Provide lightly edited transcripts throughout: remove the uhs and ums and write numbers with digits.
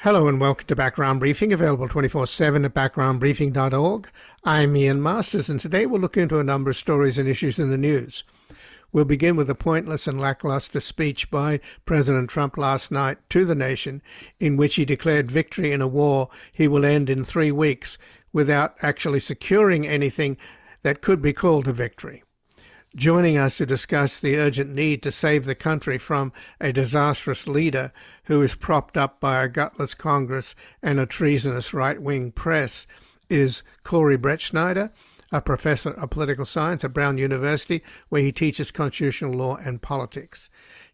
Hello and welcome to Background Briefing, available 24/7 at backgroundbriefing.org. I'm Ian Masters, and today we'll look into a number of stories and issues in the news. We'll begin with a pointless and lackluster speech by President Trump last night to the nation, in which he declared victory in a war he will end in 3 weeks without actually securing anything that could be called a victory. Joining us to discuss the urgent need to save the country from a disastrous leader who is propped up by a gutless Congress and a treasonous right-wing press is Corey Brettschneider, a professor of political science at Brown University, where he teaches constitutional law and politics.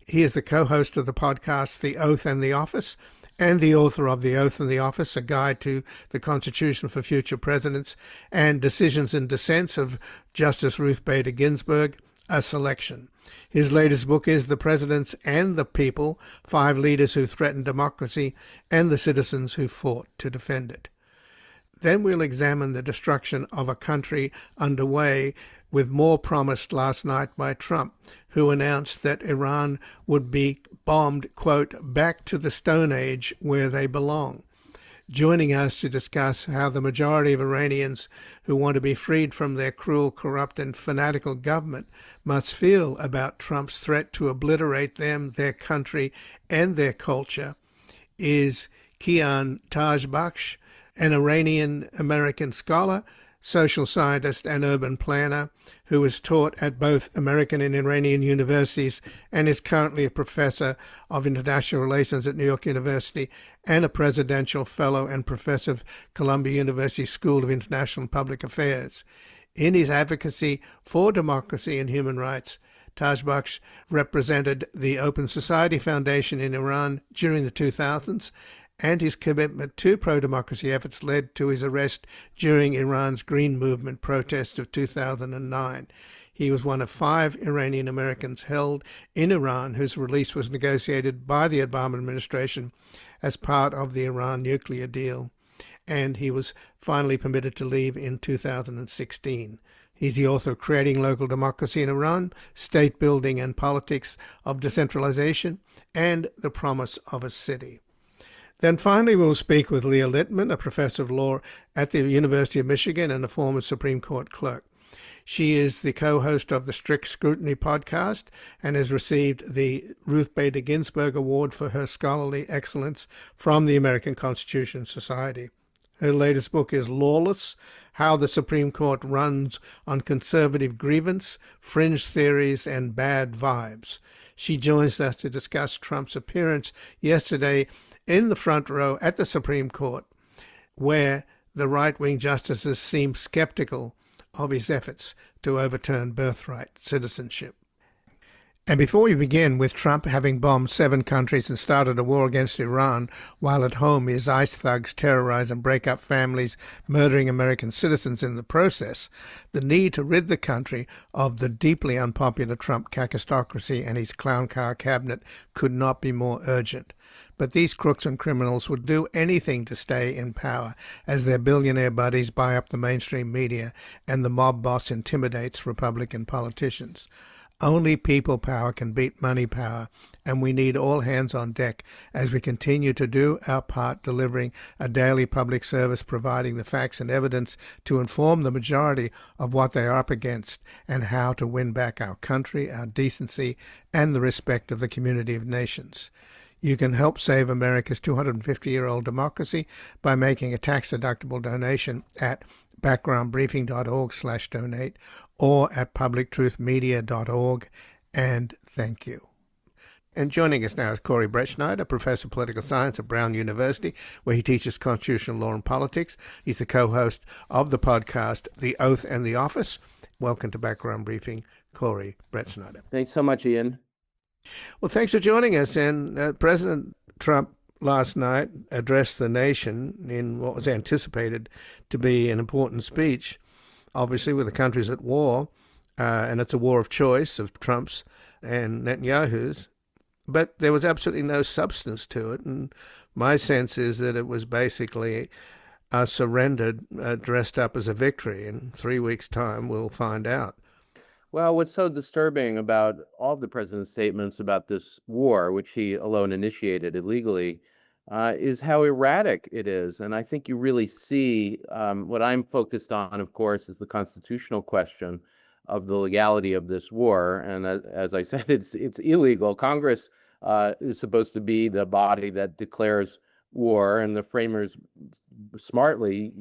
He is the co-host of the podcast The Oath and the Office, and the author of The Oath and the Office, a guide to the Constitution for future presidents, and Decisions and Dissents of Justice Ruth Bader Ginsburg, a selection. His latest book is The Presidents and the People, 5 Leaders Who Threatened Democracy and the Citizens Who Fought to Defend It. Then we'll examine the destruction of a country underway, with more promised last night by Trump, who announced that Iran would be bombed, quote, back to the Stone Age where they belong. Joining us to discuss how the majority of Iranians who want to be freed from their cruel, corrupt and fanatical government must feel about Trump's threat to obliterate them, their country and their culture is Kian Tajbakhsh, an Iranian-American scholar, social scientist and urban planner who is taught at both American and Iranian universities and is currently a professor of international relations at New York University and a presidential fellow and professor of Columbia University School of International and Public Affairs. In his advocacy for democracy and human rights, Tajbakhsh represented the Open Society Foundation in Iran during the 2000s, and his commitment to pro-democracy efforts led to his arrest during Iran's Green Movement protest of 2009. He was one of 5 Iranian Americans held in Iran whose release was negotiated by the Obama administration as part of the Iran nuclear deal, and he was finally permitted to leave in 2016. He's the author of Creating Local Democracy in Iran, State Building and Politics of Decentralization, and The Promise of a City. Then finally we'll speak with Leah Litman, a professor of law at the University of Michigan and a former Supreme Court clerk. She is the co-host of the Strict Scrutiny podcast and has received the Ruth Bader Ginsburg Award for her scholarly excellence from the American Constitution Society. Her latest book is Lawless: How the Supreme Court Runs on Conservative Grievance, Fringe Theories, and Bad Vibes. She joins us to discuss Trump's appearance yesterday in the front row at the Supreme Court, where the right-wing justices seemed skeptical of his efforts to overturn birthright citizenship. And before we begin with Trump having bombed 7 countries and started a war against Iran, while at home his ICE thugs terrorize and break up families, murdering American citizens in the process, the need to rid the country of the deeply unpopular Trump cacistocracy and his clown car cabinet could not be more urgent. But these crooks and criminals would do anything to stay in power, as their billionaire buddies buy up the mainstream media and the mob boss intimidates Republican politicians. Only people power can beat money power, and we need all hands on deck as we continue to do our part, delivering a daily public service, providing the facts and evidence to inform the majority of what they are up against and how to win back our country, our decency, and the respect of the community of nations. You can help save America's 250-year-old democracy by making a tax-deductible donation at backgroundbriefing.org/donate or at publictruthmedia.org, and thank you. And joining us now is Corey Brettschneider, professor of political science at Brown University, where he teaches constitutional law and politics. He's the co-host of the podcast The Oath and the Office. Welcome to Background Briefing, Corey Brettschneider. Thanks so much, Ian. Well, thanks for joining us. And President Trump last night addressed the nation in what was anticipated to be an important speech, obviously with the countries at war, and it's a war of choice of Trump's and Netanyahu's, but there was absolutely no substance to it. And my sense is that it was basically a surrender dressed up as a victory. In 3 weeks' time, we'll find out. Well, what's so disturbing about all of the president's statements about this war, which he alone initiated illegally, is how erratic it is. And I think you really see what I'm focused on, of course, is the constitutional question of the legality of this war. And as I said, it's illegal. Congress is supposed to be the body that declares war, and the framers smartly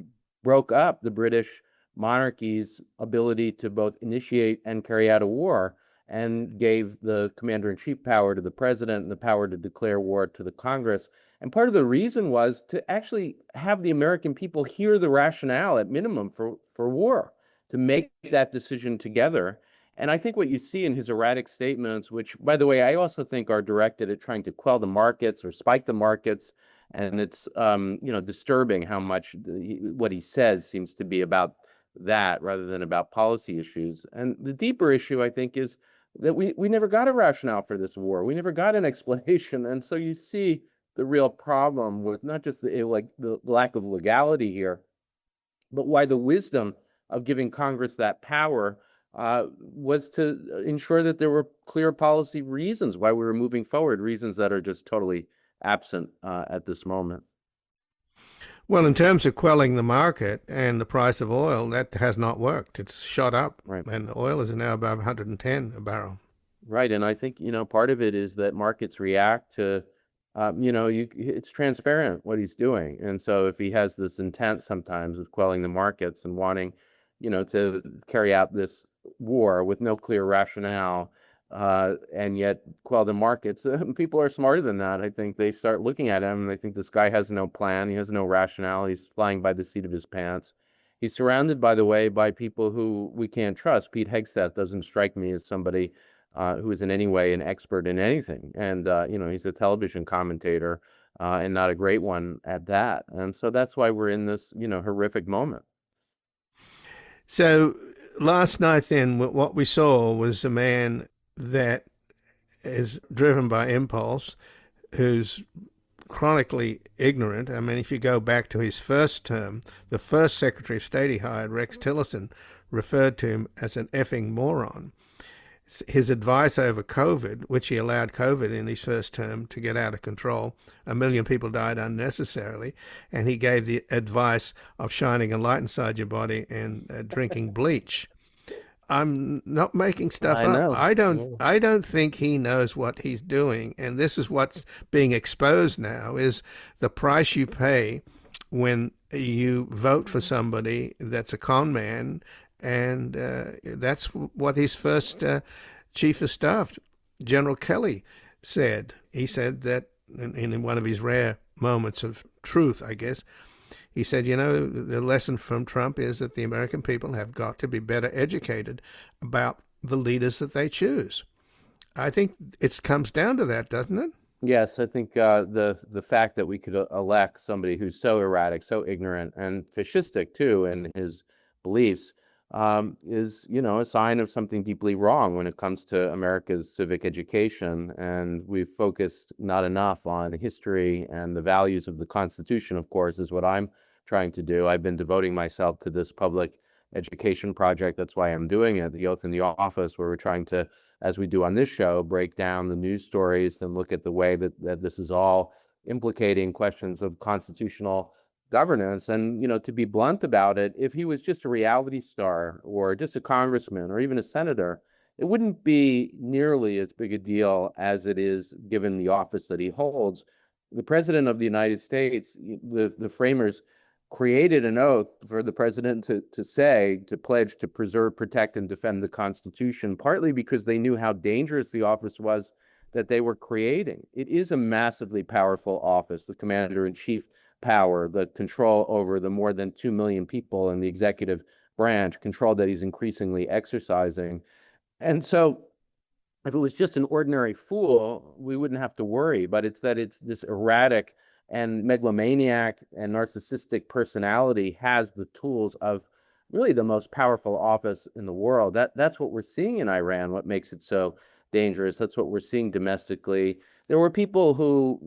broke up the British monarchy's ability to both initiate and carry out a war, and gave the commander-in-chief power to the president and the power to declare war to the Congress. And part of the reason was to actually have the American people hear the rationale at minimum for war, to make that decision together. And I think what you see in his erratic statements, which, by the way, I also think are directed at trying to quell the markets or spike the markets, and it's disturbing how much what he says seems to be about that rather than about policy issues. And the deeper issue, I think, is that we never got a rationale for this war. We never got an explanation. And so you see the real problem with not just the lack of legality here, but why the wisdom of giving Congress that power was to ensure that there were clear policy reasons why we were moving forward, reasons that are just totally absent at this moment. Well, in terms of quelling the market and the price of oil, that has not worked. It's shot up, right, and oil is now above 110 a barrel. Right, and I think part of it is that markets react to, it's transparent what he's doing, and so if he has this intent sometimes of quelling the markets and wanting, to carry out this war with no clear rationale, and yet quell the markets. People are smarter than that. I think they start looking at him and they think this guy has no plan. He has no rationale. He's flying by the seat of his pants. He's surrounded, by the way, by people who we can't trust. Pete Hegseth doesn't strike me as somebody who is in any way an expert in anything. And, he's a television commentator and not a great one at that. And so that's why we're in this, horrific moment. So last night then, what we saw was a man that is driven by impulse, who's chronically ignorant. I mean, if you go back to his first term, the first Secretary of State he hired, Rex Tillerson, referred to him as an effing moron. His advice over COVID, which he allowed COVID in his first term to get out of control, 1 million people died unnecessarily, and he gave the advice of shining a light inside your body and drinking bleach. I'm not making stuff up. I don't think he knows what he's doing, and this is what's being exposed now: is the price you pay when you vote for somebody that's a con man, and that's what his first chief of staff, General Kelly, said. He said that in one of his rare moments of truth, I guess. He said, the lesson from Trump is that the American people have got to be better educated about the leaders that they choose. I think it comes down to that, doesn't it? Yes, I think the fact that we could elect somebody who's so erratic, so ignorant, and fascistic, too, in his beliefs is, a sign of something deeply wrong when it comes to America's civic education. And we've focused not enough on history and the values of the Constitution, of course, is what I'm trying to do. I've been devoting myself to this public education project. That's why I'm doing it, The Oath in the Office, where we're trying to, as we do on this show, break down the news stories and look at the way that this is all implicating questions of constitutional governance. And, to be blunt about it, if he was just a reality star or just a congressman or even a senator, it wouldn't be nearly as big a deal as it is given the office that he holds. The president of the United States, the framers created an oath for the president to pledge to preserve, protect, and defend the Constitution, partly because they knew how dangerous the office was that they were creating. It is a massively powerful office, the commander-in-chief power, the control over the more than 2 million people in the executive branch, control that he's increasingly exercising. And so if it was just an ordinary fool, we wouldn't have to worry, but it's this erratic and megalomaniac and narcissistic personality has the tools of really the most powerful office in the world. That's what we're seeing in Iran, what makes it so dangerous. That's what we're seeing domestically. There were people who,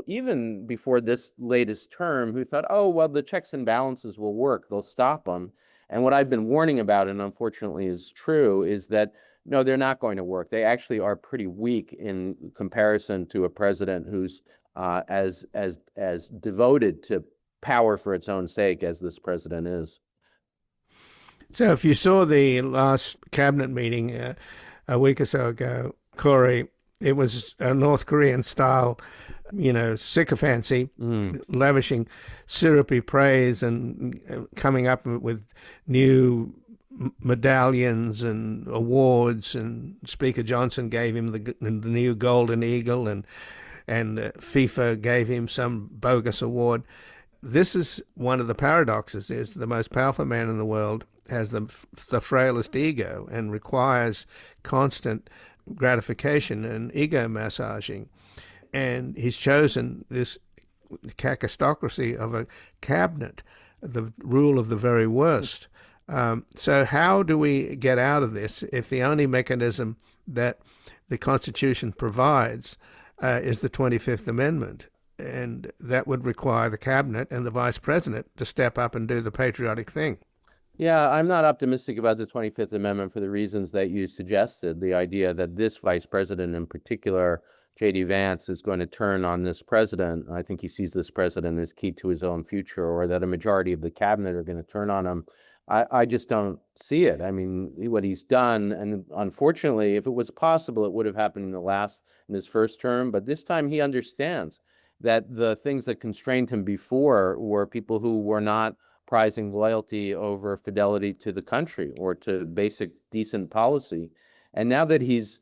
even before this latest term, who thought, oh, well, the checks and balances will work. They'll stop them. And what I've been warning about, and unfortunately is true, is that, no, they're not going to work. They actually are pretty weak in comparison to a president who's as devoted to power for its own sake as this president is. So if you saw the last cabinet meeting a week or so ago, Corey, it was a North Korean style, sycophancy, lavishing syrupy praise and coming up with new medallions and awards. And Speaker Johnson gave him the new Golden Eagle, and FIFA gave him some bogus award. This is one of the paradoxes: is the most powerful man in the world has the frailest ego and requires constant gratification and ego massaging. And he's chosen this kakistocracy of a cabinet, the rule of the very worst. So how do we get out of this if the only mechanism that the Constitution provides is the 25th Amendment? And that would require the cabinet and the vice president to step up and do the patriotic thing. Yeah, I'm not optimistic about the 25th Amendment for the reasons that you suggested. The idea that this vice president in particular, J.D. Vance, is going to turn on this president. I think he sees this president as key to his own future, or that a majority of the cabinet are going to turn on him. I just don't see it. I mean, what he's done, and unfortunately, if it was possible, it would have happened in his first term. But this time he understands that the things that constrained him before were people who were not prizing loyalty over fidelity to the country or to basic decent policy. And now that he's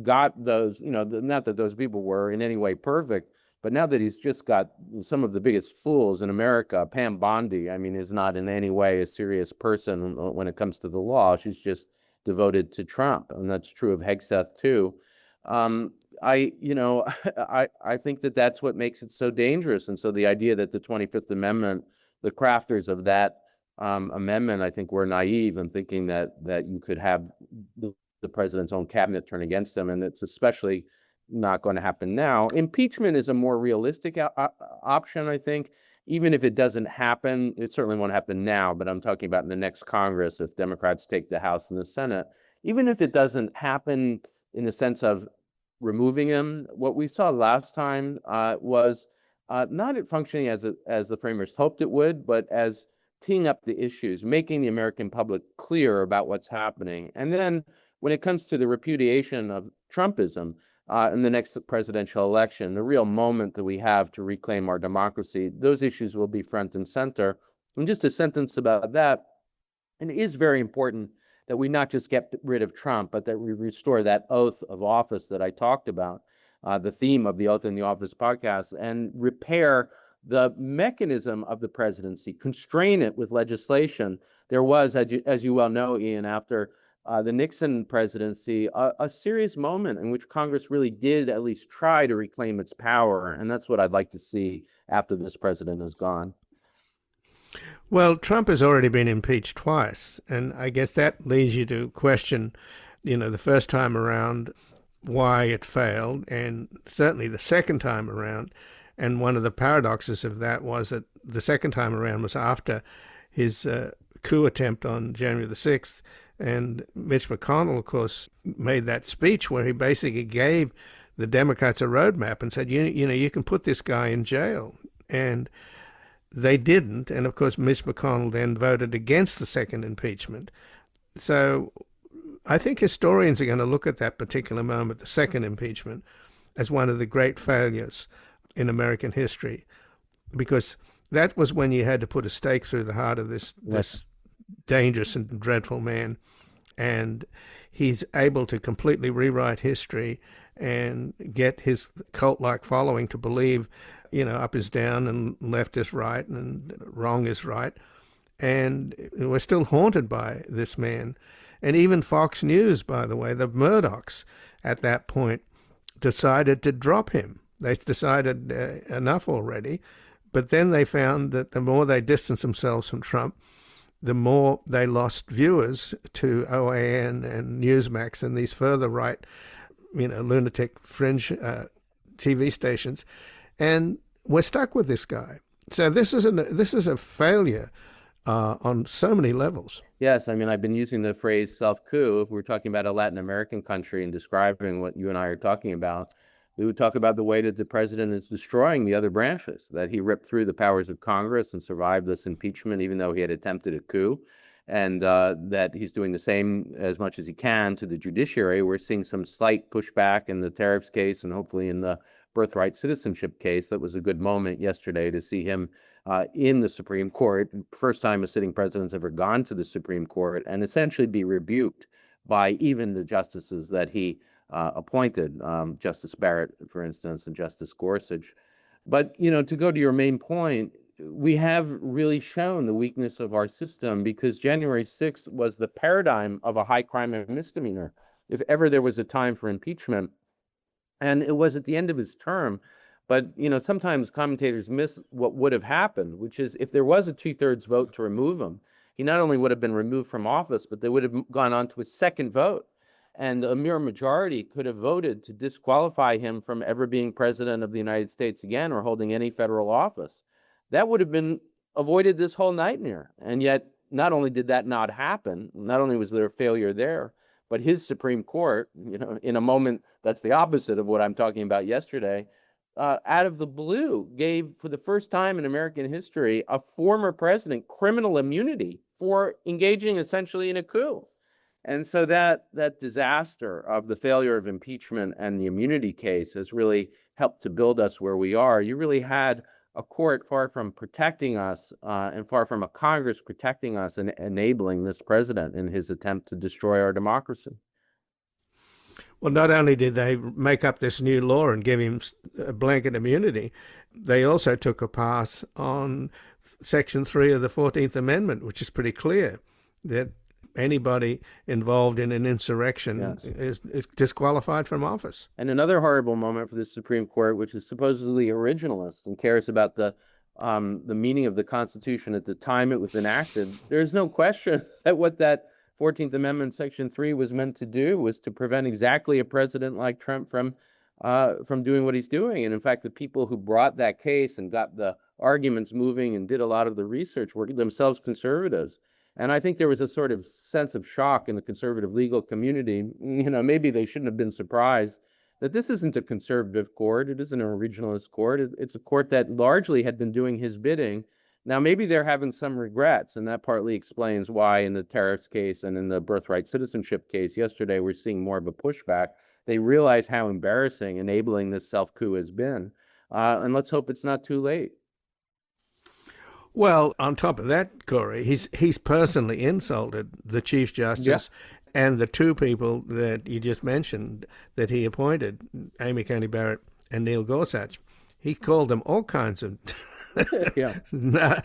got those, not that those people were in any way perfect, but now that he's just got some of the biggest fools in America, Pam Bondi, is not in any way a serious person when it comes to the law. She's just devoted to Trump, and that's true of Hegseth too. I think that that's what makes it so dangerous. And so the idea that the 25th Amendment, the crafters of that amendment, I think, were naive in thinking that you could have the president's own cabinet turn against him, and it's especially not going to happen now. Impeachment is a more realistic option, I think. Even if it doesn't happen, it certainly won't happen now, but I'm talking about in the next Congress if Democrats take the House and the Senate. Even if it doesn't happen in the sense of removing him, what we saw last time was not it functioning as the framers hoped it would, but as teeing up the issues, making the American public clear about what's happening. And then when it comes to the repudiation of Trumpism in the next presidential election, the real moment that we have to reclaim our democracy, those issues will be front and center. And just a sentence about that, and it is very important that we not just get rid of Trump, but that we restore that oath of office that I talked about, the theme of the Oath in the Office podcast, and repair the mechanism of the presidency, constrain it with legislation. There was, as you well know, Ian, after the Nixon presidency, a serious moment in which Congress really did at least try to reclaim its power. And that's what I'd like to see after this president is gone. Well, Trump has already been impeached twice, and I guess that leads you to question, the first time around, why it failed, and certainly the second time around. And one of the paradoxes of that was that the second time around was after his coup attempt on January the 6th, and Mitch McConnell, of course, made that speech where he basically gave the Democrats a roadmap and said, you can put this guy in jail. And they didn't, and of course Mitch McConnell then voted against the second impeachment. So I think historians are going to look at that particular moment, the second impeachment, as one of the great failures in American history, because that was when you had to put a stake through the heart of this dangerous and dreadful man, and he's able to completely rewrite history and get his cult-like following to believe up is down and left is right and wrong is right. And we're still haunted by this man. And even Fox News, by the way, the Murdochs at that point decided to drop him. They decided enough already. But then they found that the more they distanced themselves from Trump, the more they lost viewers to OAN and Newsmax and these further right, lunatic fringe TV stations. And we're stuck with this guy. So this is a failure on so many levels. Yes, I've been using the phrase self-coup if we're talking about a Latin American country and describing what you and I are talking about. We would talk about the way that the president is destroying the other branches, that he ripped through the powers of Congress and survived this impeachment, even though he had attempted a coup, and that he's doing the same as much as he can to the judiciary. We're seeing some slight pushback in the tariffs case and hopefully in the Birthright citizenship case. That was a good moment yesterday to see him in the Supreme Court. First time a sitting president's ever gone to the Supreme Court and essentially be rebuked by even the justices that he appointed, Justice Barrett, for instance, and Justice Gorsuch. But, to go to your main point, we have really shown the weakness of our system, because January 6th was the paradigm of a high crime and misdemeanor, if ever there was a time for impeachment. And it was at the end of his term. But, sometimes commentators miss what would have happened, which is if there was a 2/3 vote to remove him, he not only would have been removed from office, but they would have gone on to a second vote. And a mere majority could have voted to disqualify him from ever being president of the United States again or holding any federal office. That would have been avoided this whole nightmare. And yet, not only did that not happen, not only was there a failure there, but his Supreme Court, in a moment that's the opposite of what I'm talking about yesterday, out of the blue, gave, for the first time in American history, a former president criminal immunity for engaging essentially in a coup. And so that disaster of the failure of impeachment and the immunity case has really helped to build us where we are. You really had a court far from protecting us and far from a Congress protecting us and enabling this president in his attempt to destroy our democracy. Well, not only did they make up this new law and give him a blanket immunity, they also took a pass on Section 3 of the 14th Amendment, which is pretty clear that anybody involved in an insurrection is disqualified from office. And another horrible moment for the Supreme Court, which is supposedly originalist and cares about the meaning of the Constitution at the time it was enacted. There's no question that what that 14th Amendment Section 3 was meant to do was to prevent exactly a president like Trump from doing what he's doing. And in fact, the people who brought that case and got the arguments moving and did a lot of the research were themselves conservatives. And I think there was a sort of sense of shock in the conservative legal community. Maybe they shouldn't have been surprised that this isn't a conservative court. It isn't a regionalist court. It's a court that largely had been doing his bidding. Now, maybe they're having some regrets, and that partly explains why in the tariffs case and in the Birthright citizenship case yesterday, we're seeing more of a pushback. They realize how embarrassing enabling this self-coup has been. And let's hope it's not too late. Well, on top of that, Corey, he's personally insulted the Chief Justice and the two people that you just mentioned that he appointed, Amy Coney Barrett and Neil Gorsuch. He called them all kinds of... Well,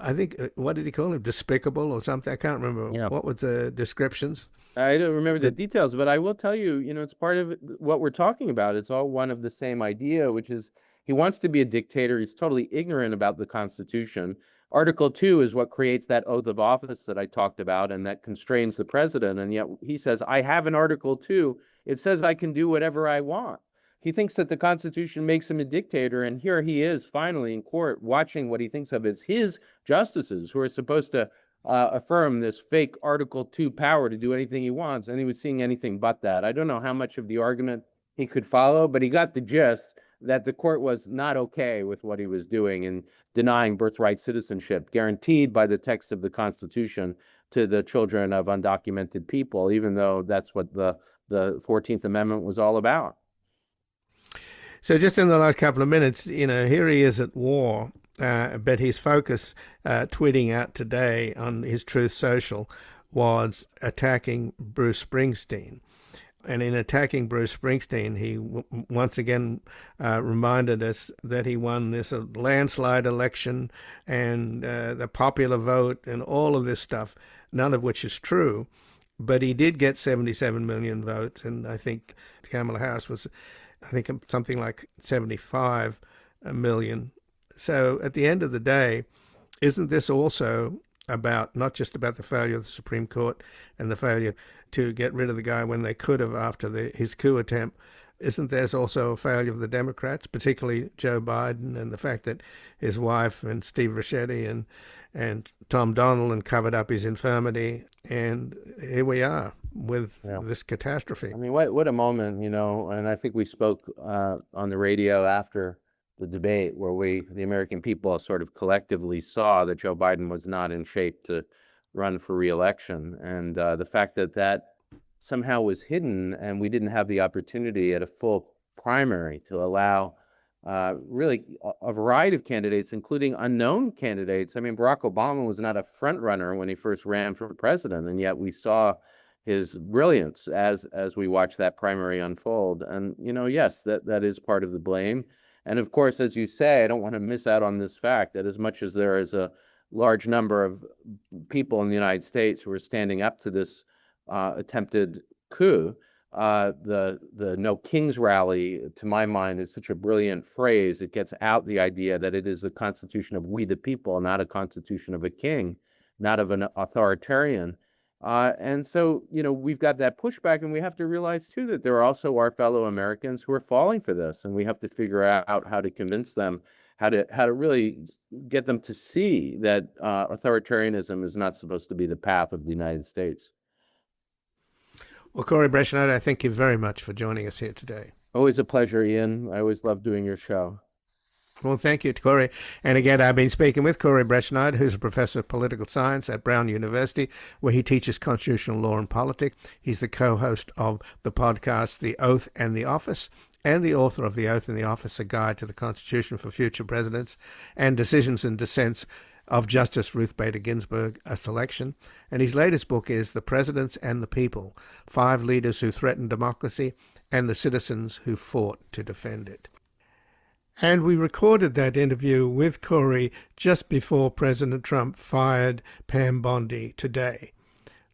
I think, what did he call him? Despicable or something? I can't remember. What was the descriptions? I don't remember the details, but I will tell you, it's part of what we're talking about. It's all one of the same idea, which is he wants to be a dictator. He's totally ignorant about the Constitution. Article 2 is what creates that oath of office that I talked about and that constrains the president. And yet he says, I have an Article 2. It says I can do whatever I want. He thinks that the Constitution makes him a dictator, and here he is finally in court watching what he thinks of as his justices, who are supposed to affirm this fake Article 2 power to do anything he wants, and he was seeing anything but that. I don't know how much of the argument he could follow, but he got the gist that the court was not okay with what he was doing in denying birthright citizenship, guaranteed by the text of the Constitution to the children of undocumented people, even though that's what the 14th Amendment was all about. So just in the last couple of minutes, here he is at war, but his focus, tweeting out today on his Truth Social, was attacking Bruce Springsteen. And in attacking Bruce Springsteen, he once again reminded us that he won this landslide election and the popular vote and all of this stuff, none of which is true. But he did get 77 million votes, and I think Kamala Harris was... something like 75 million. So at the end of the day, isn't this also about not just about the failure of the Supreme Court and the failure to get rid of the guy when they could have after his coup attempt? Isn't there also a failure of the Democrats, particularly Joe Biden, and the fact that his wife and Steve Ricchetti and Tom Donilon covered up his infirmity, and here we are with this catastrophe. I mean, what a moment, and I think we spoke on the radio after the debate where the American people sort of collectively saw that Joe Biden was not in shape to run for re-election. And the fact that somehow was hidden and we didn't have the opportunity at a full primary to allow really a variety of candidates, including unknown candidates. I mean, Barack Obama was not a front runner when he first ran for president, and yet we saw his brilliance as we watched that primary unfold. And, yes, that is part of the blame. And of course, as you say, I don't want to miss out on this fact that as much as there is a large number of people in the United States who are standing up to this attempted coup, the No Kings rally, to my mind, is such a brilliant phrase. It gets out the idea that it is a constitution of we the people, not a constitution of a king, not of an authoritarian. And so, we've got that pushback, and we have to realize, too, that there are also our fellow Americans who are falling for this, and we have to figure out how to convince them, how to really get them to see that authoritarianism is not supposed to be the path of the United States. Well, Corey Brettschneider, thank you very much for joining us here today. Always a pleasure, Ian. I always love doing your show. Well, thank you, Corey. And again, I've been speaking with Corey Brettschneider, who's a professor of political science at Brown University, where he teaches constitutional law and politics. He's the co-host of the podcast, The Oath and the Office, and the author of The Oath and the Office, A Guide to the Constitution for Future Presidents, and Decisions and Dissents of Justice Ruth Bader Ginsburg, A Selection. And his latest book is The Presidents and the People, 5 Leaders Who Threatened Democracy and the Citizens Who Fought to Defend It. And we recorded that interview with Corey just before President Trump fired Pam Bondi today.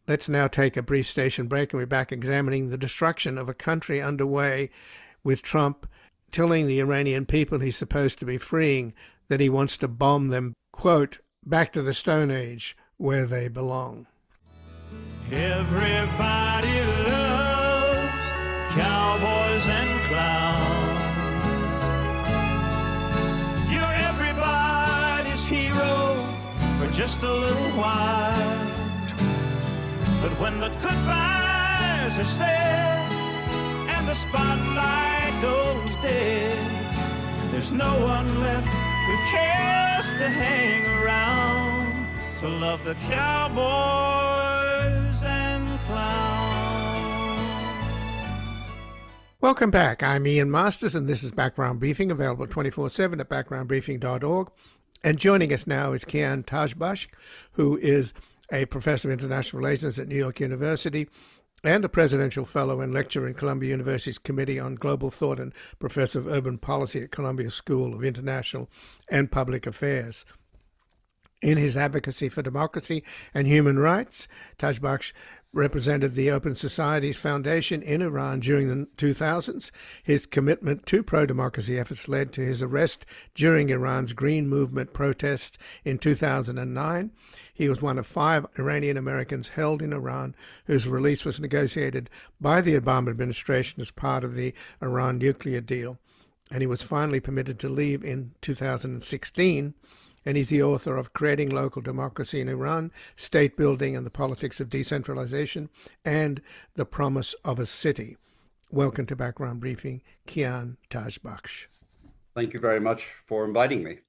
Let's now take a brief station break, and we're back examining the destruction of a country underway, with Trump telling the Iranian people he's supposed to be freeing that he wants to bomb them, quote, back to the Stone Age where they belong. Everybody loves cowboys and clowns. You're everybody's hero for just a little while. But when the goodbyes are said and the spotlight goes dead, there's no one left who cares to hang around to love the cowboys and clowns. Welcome back. I'm Ian Masters, and this is Background Briefing, available 24/7 at backgroundbriefing.org. And joining us now is Kian Tajbakhsh, who is a professor of international relations at New York University and a presidential fellow and lecturer in Columbia University's Committee on Global Thought and professor of urban policy at Columbia School of International and Public Affairs. In his advocacy for democracy and human rights, Tajbakhsh represented the Open Societies Foundation in Iran during the 2000s. His commitment to pro-democracy efforts led to his arrest during Iran's Green Movement protests in 2009. He was one of 5 Iranian Americans held in Iran whose release was negotiated by the Obama administration as part of the Iran nuclear deal. And he was finally permitted to leave in 2016. And he's the author of Creating Local Democracy in Iran, State Building and the Politics of Decentralization, and The Promise of a City. Welcome to Background Briefing, Kian Tajbakhsh. Thank you very much for inviting me.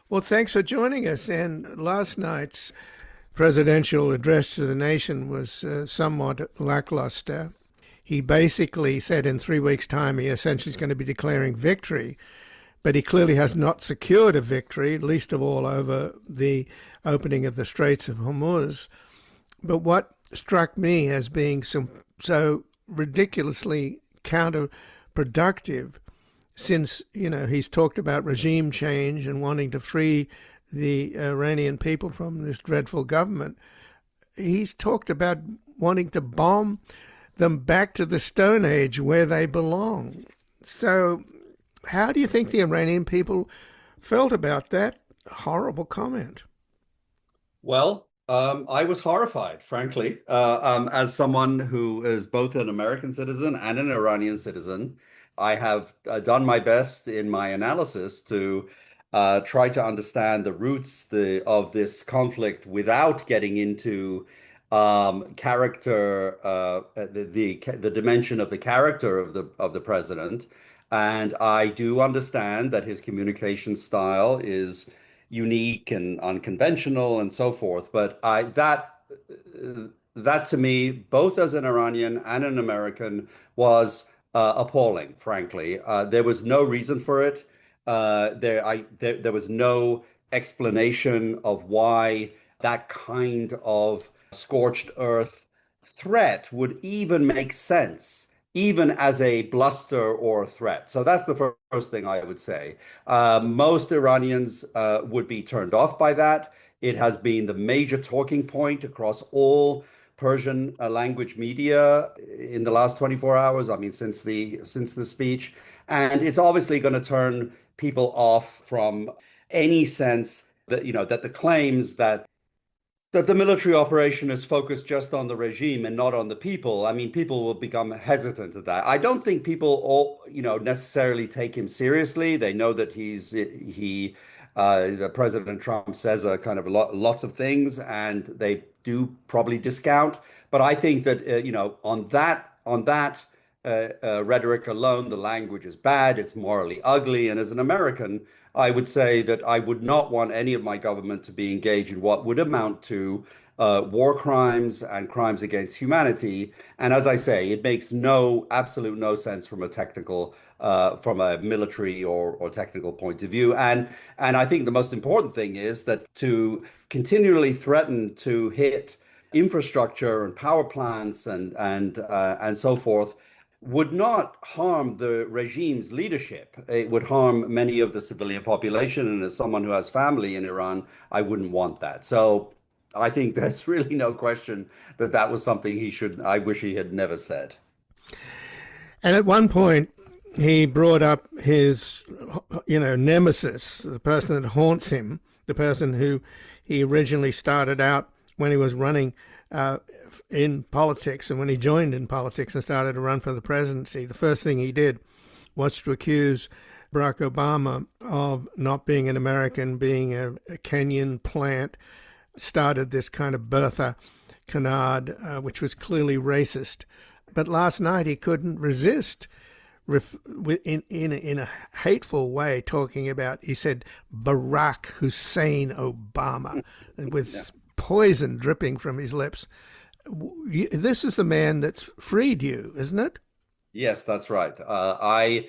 Well, thanks for joining us. And last night's presidential address to the nation was somewhat lackluster. He basically said in 3 weeks' time he essentially is going to be declaring victory, but he clearly has not secured a victory, least of all over the opening of the Straits of Hormuz. But what struck me as being so ridiculously counterproductive, since, he's talked about regime change and wanting to free the Iranian people from this dreadful government, he's talked about wanting to bomb them back to the Stone Age where they belong. So how do you think the Iranian people felt about that horrible comment? Well, I was horrified, frankly, as someone who is both an American citizen and an Iranian citizen. I have done my best in my analysis to try to understand the roots of this conflict without getting into character, the dimension of the character of the president. And I do understand that his communication style is unique and unconventional and so forth. But that to me, both as an Iranian and an American, was appalling, frankly. There was no reason for it. There was no explanation of why that kind of scorched earth threat would even make sense, even as a bluster or a threat. So that's the first thing I would say. Most Iranians would be turned off by that. It has been the major talking point across all Persian language media in the last 24 hours. I mean, since the speech, and it's obviously going to turn people off from any sense that that the claims that the military operation is focused just on the regime and not on the people. I mean, people will become hesitant to that. I don't think people all, necessarily take him seriously. They know that President Trump says a kind of lots of things, and they do probably discount. But I think that on that rhetoric alone, the language is bad. It's morally ugly. And as an American, I would say that I would not want any of my government to be engaged in what would amount to war crimes and crimes against humanity. And as I say, it makes absolute no sense from from a military or technical point of view. And I think the most important thing is that to continually threaten to hit infrastructure and power plants and so forth would not harm the regime's leadership. It would harm many of the civilian population. And as someone who has family in Iran, I wouldn't want that. So I think there's really no question that that was something I wish he had never said. And at one point, he brought up his, nemesis, the person that haunts him, the person who he originally started out when he was running in politics, and when he joined in politics and started to run for the presidency, the first thing he did was to accuse Barack Obama of not being an American, being a Kenyan plant, started this kind of birther canard, which was clearly racist. But last night he couldn't resist in a hateful way talking about, he said, Barack Hussein Obama, with poison dripping from his lips. This is the man that's freed you, isn't it? Yes, that's right. I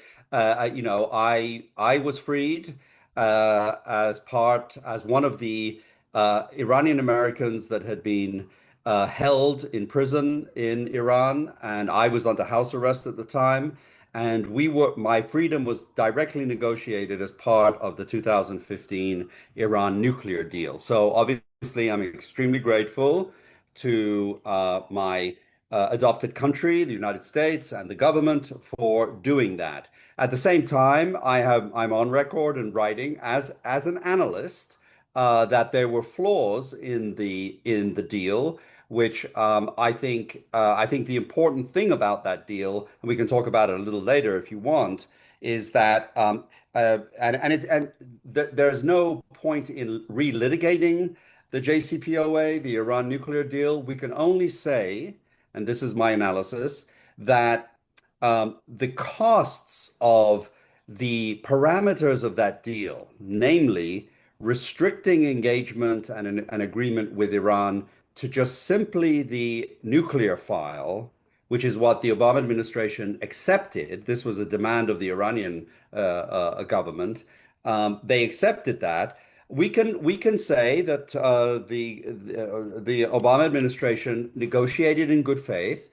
was freed as one of the Iranian Americans that had been held in prison in Iran, and I was under house arrest at the time. And my freedom was directly negotiated as part of the 2015 Iran nuclear deal. So obviously, I'm extremely grateful to my adopted country, the United States, and the government for doing that. At the same time, I'm on record in writing as an analyst that there were flaws in the deal, which I think the important thing about that deal, and we can talk about it a little later if you want, is that there's no point in relitigating the JCPOA, the Iran nuclear deal. We can only say, and this is my analysis, that the costs of the parameters of that deal, namely restricting engagement and an agreement with Iran to just simply the nuclear file, which is what the Obama administration accepted. This was a demand of the Iranian government. They accepted that. We can say that the Obama administration negotiated in good faith,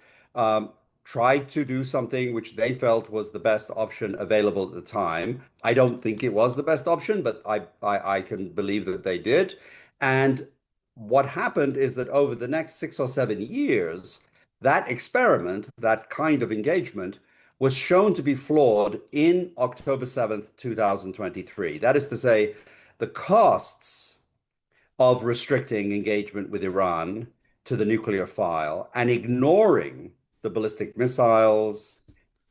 tried to do something which they felt was the best option available at the time. I don't think it was the best option, but I can believe that they did. And what happened is that over the next 6 or 7 years, that experiment, that kind of engagement, was shown to be flawed in October 7th, 2023. That is to say, the costs of restricting engagement with Iran to the nuclear file and ignoring the ballistic missiles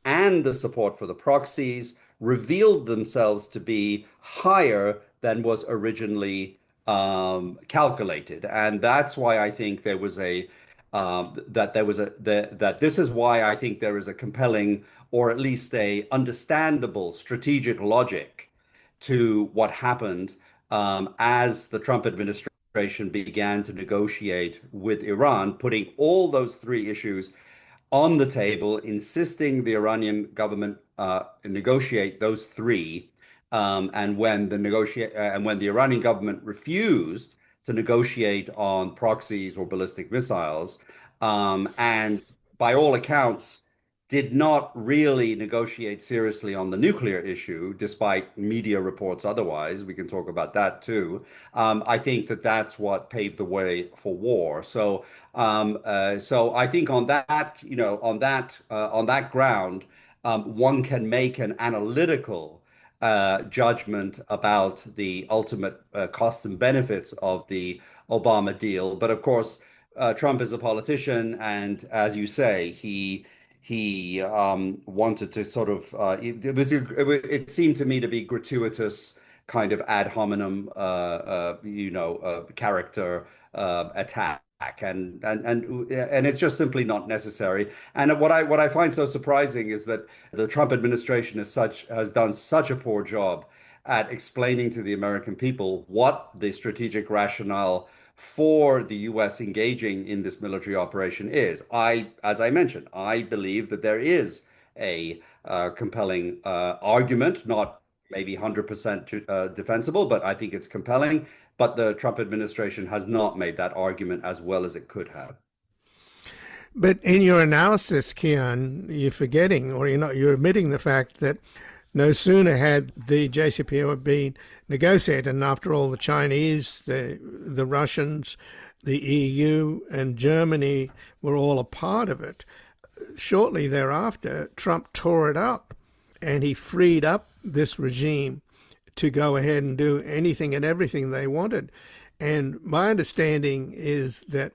and the support for the proxies revealed themselves to be higher than was originally calculated. And that's why I think there was a that this is why I think there is a compelling, or at least a understandable strategic logic to what happened as the Trump administration began to negotiate with Iran, putting all those three issues on the table, insisting the Iranian government negotiate those three. And when the Iranian government refused to negotiate on proxies or ballistic missiles, and by all accounts did not really negotiate seriously on the nuclear issue, despite media reports otherwise. We can talk about that too. I think that that's what paved the way for war. So I think on that, on that ground, one can make an analytical judgment about the ultimate costs and benefits of the Obama deal. But of course, Trump is a politician, and as you say, he wanted to sort of it seemed to me to be gratuitous kind of ad hominem character attack. And it's just simply not necessary. And what I find so surprising is that the Trump administration has done such a poor job at explaining to the American people what the strategic rationale for the US engaging in this military operation is. As I mentioned, I believe that there is a compelling argument, not maybe 100% defensible, but I think it's compelling. But the Trump administration has not made that argument as well as it could have. But in your analysis, Kian, you're forgetting, or you're admitting the fact that no sooner had the JCPOA been negotiated, and after all, the Chinese, the Russians, the EU, and Germany were all a part of it. Shortly thereafter, Trump tore it up, and he freed up this regime to go ahead and do anything and everything they wanted. And my understanding is that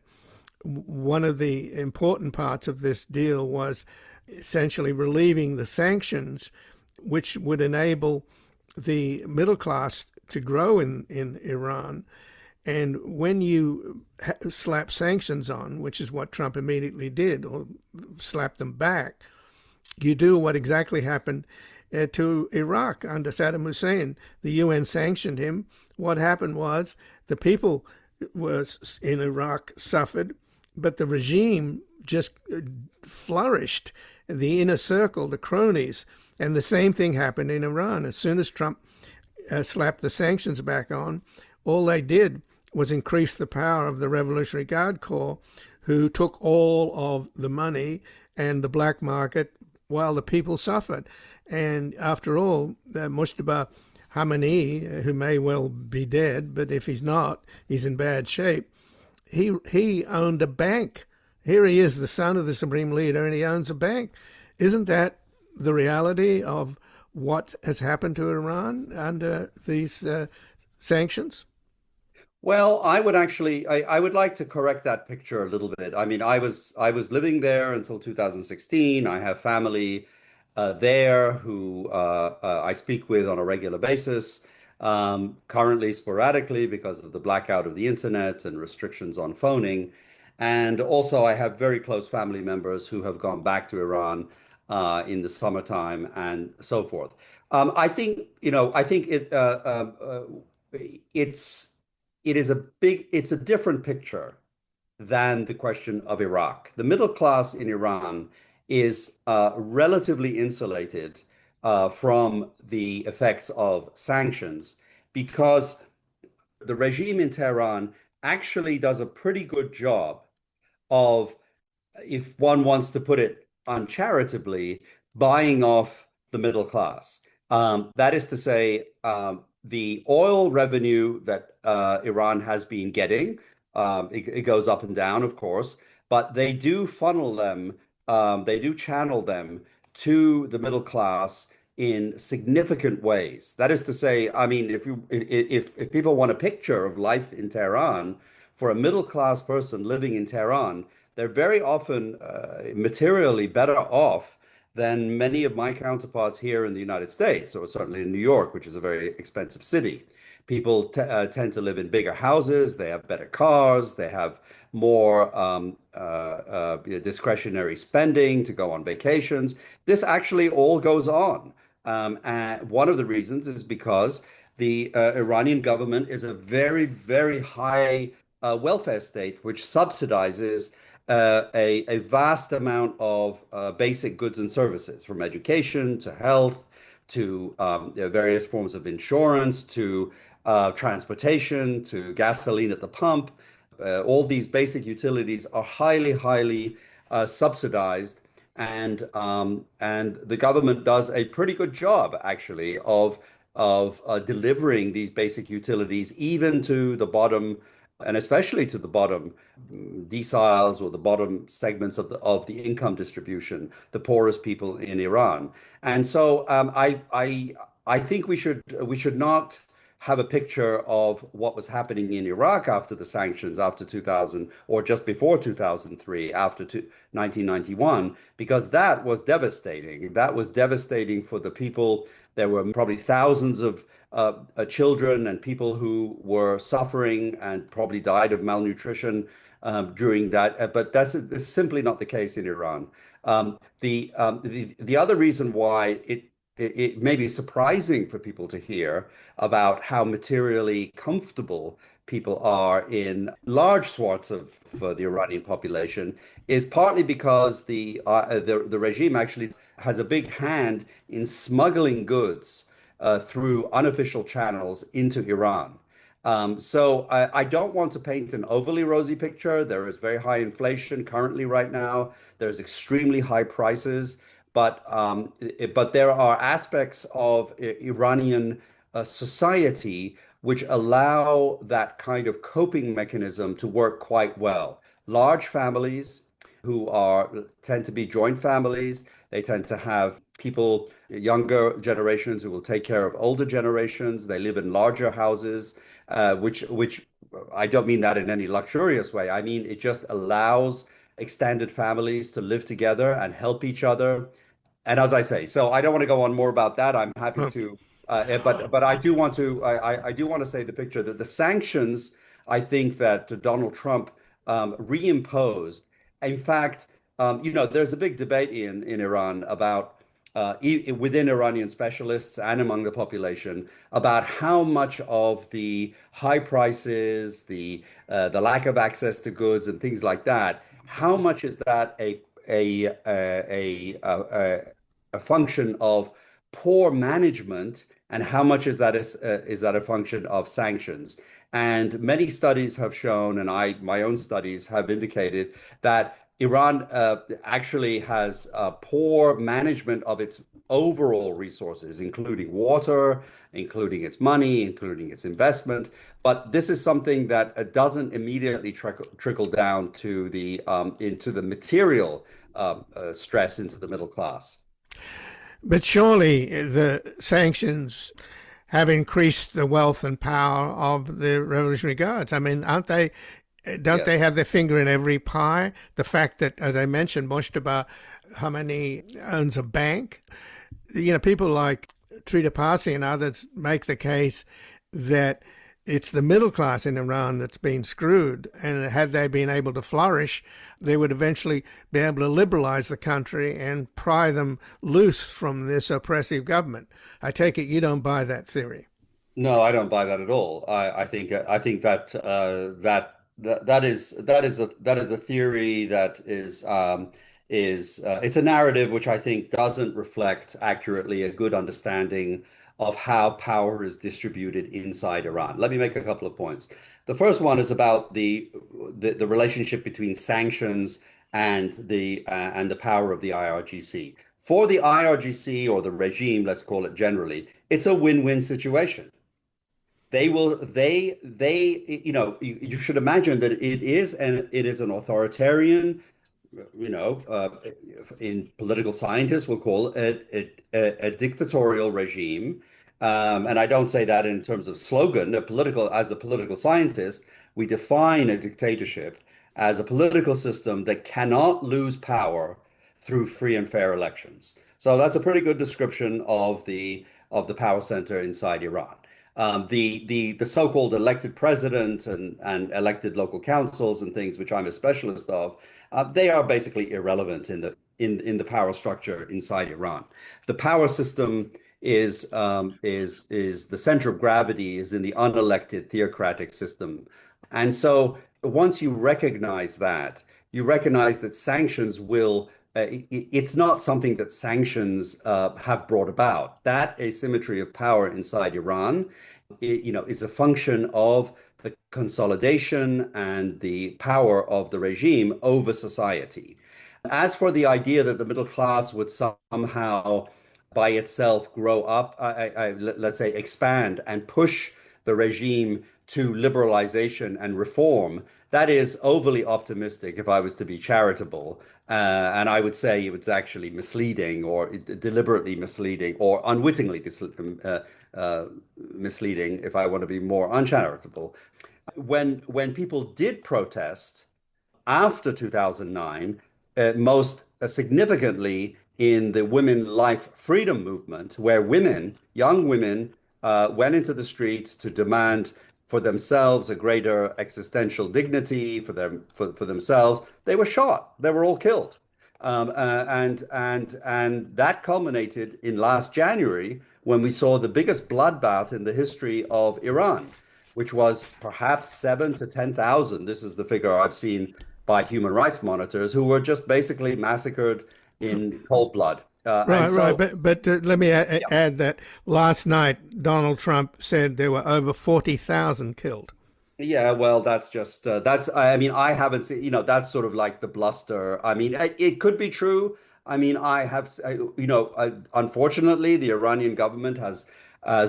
one of the important parts of this deal was essentially relieving the sanctions, which would enable the middle class to grow in Iran. And when you slap sanctions on, which is what Trump immediately did, or slap them back, you do what exactly happened to Iraq under Saddam Hussein. The UN sanctioned him. What happened was the people in Iraq suffered, but the regime just flourished. The inner circle, the cronies, and the same thing happened in Iran. As soon as Trump slapped the sanctions back on, all they did was increase the power of the Revolutionary Guard Corps, who took all of the money and the black market while the people suffered. And after all, Mujtaba Khamenei, who may well be dead, but if he's not, he's in bad shape. He owned a bank. Here he is, the son of the supreme leader, and he owns a bank. Isn't that the reality of what has happened to Iran under these sanctions? Well, I would like to correct that picture a little bit. I mean, I was living there until 2016. I have family there who I speak with on a regular basis, currently sporadically because of the blackout of the internet and restrictions on phoning. And also I have very close family members who have gone back to Iran in the summertime and so forth. I think, it's a different picture than the question of Iraq. The middle class in Iran is relatively insulated from the effects of sanctions because the regime in Tehran actually does a pretty good job of, if one wants to put it uncharitably, buying off the middle class. That is to say, the oil revenue that Iran has been getting, it goes up and down, of course, but they do funnel them, they do channel them to the middle class in significant ways. That is to say, I mean, if people want a picture of life in Tehran, for a middle class person living in Tehran, they're very often materially better off than many of my counterparts here in the United States, or certainly in New York, which is a very expensive city. People tend to live in bigger houses, they have better cars, they have more discretionary spending to go on vacations. This actually all goes on. And one of the reasons is because the Iranian government is a very, very high welfare state, which subsidizes a vast amount of basic goods and services, from education to health to various forms of insurance to transportation to gasoline at the pump. All these basic utilities are highly, highly subsidized, and the government does a pretty good job, actually, of delivering these basic utilities even to the bottom, and especially to the bottom deciles or the bottom segments of the income distribution, the poorest people in Iran. And so I think we should not have a picture of what was happening in Iraq after the sanctions, after 2000, or just before 2003, after 1991, because that was devastating. That was devastating for the people. There were probably thousands of children and people who were suffering and probably died of malnutrition during that. But that's simply not the case in Iran. The other reason why it may be surprising for people to hear about how materially comfortable people are in large swaths of the Iranian population is partly because the regime actually has a big hand in smuggling goods through unofficial channels into Iran. So I don't want to paint an overly rosy picture. There is very high inflation currently right now. There's extremely high prices. But there are aspects of Iranian society which allow that kind of coping mechanism to work quite well. Large families who tend to be joint families. They tend to have people, younger generations, who will take care of older generations. They live in larger houses, which I don't mean that in any luxurious way. I mean, it just allows extended families to live together and help each other. And as I say, so I don't want to go on more about that. I'm happy to, but I do want to say the picture that the sanctions, I think that Donald Trump reimposed. In fact, there's a big debate in Iran about within Iranian specialists and among the population about how much of the high prices, the lack of access to goods and things like that, how much is that a function of poor management, and how much is that a function of sanctions? And many studies have shown, and my own studies have indicated that Iran actually has poor management of its overall resources, including water, including its money, including its investment. But this is something that doesn't immediately trickle down to into the material stress into the middle class. But surely the sanctions have increased the wealth and power of the Revolutionary Guards. I mean, aren't they? Don't they have their finger in every pie? The fact that, as I mentioned, Moshtaba Khamenei owns a bank. People like Trita Parsi and others make the case that it's the middle class in Iran that's been screwed, and had they been able to flourish, they would eventually be able to liberalize the country and pry them loose from this oppressive government. I take it you don't buy that theory. No, I don't buy that at all. I think that that is a theory that is it's a narrative which I think doesn't reflect accurately a good understanding of how power is distributed inside Iran. Let me make a couple of points. The first one is about the relationship between sanctions and the power of the IRGC. For the IRGC, or the regime, let's call it generally, it's a win-win situation. You should imagine that it is an authoritarian, in political scientists will call it a dictatorial regime. And I don't say that in terms of slogan. As a political scientist, we define a dictatorship as a political system that cannot lose power through free and fair elections. So that's a pretty good description of the power center inside Iran. The so-called elected president and elected local councils and things, which I'm a specialist of, they are basically irrelevant in the power structure inside Iran. The power system is the center of gravity is in the unelected theocratic system. And so once you recognize that, you recognize that sanctions will it's not something that sanctions have brought about. That asymmetry of power inside Iran, is a function of the consolidation and the power of the regime over society. As for the idea that the middle class would somehow by itself grow up, let's say expand and push the regime to liberalization and reform, that is overly optimistic if I was to be charitable. And I would say it's actually misleading or deliberately misleading or unwittingly misleading if I want to be more uncharitable. When people did protest after 2009, most significantly in the women life freedom movement, where young women, went into the streets to demand for themselves a greater existential dignity for themselves, they were shot. They were all killed, and that culminated in last January when we saw the biggest bloodbath in the history of Iran, which was perhaps 7 to 10,000. This is the figure I've seen by human rights monitors, who were just basically massacred in cold blood. Right. But let me add that last night Donald Trump said there were over 40,000 killed. Yeah, well, that's just I mean, I haven't seen, that's sort of like the bluster. I mean, it could be true. I mean, unfortunately, the Iranian government has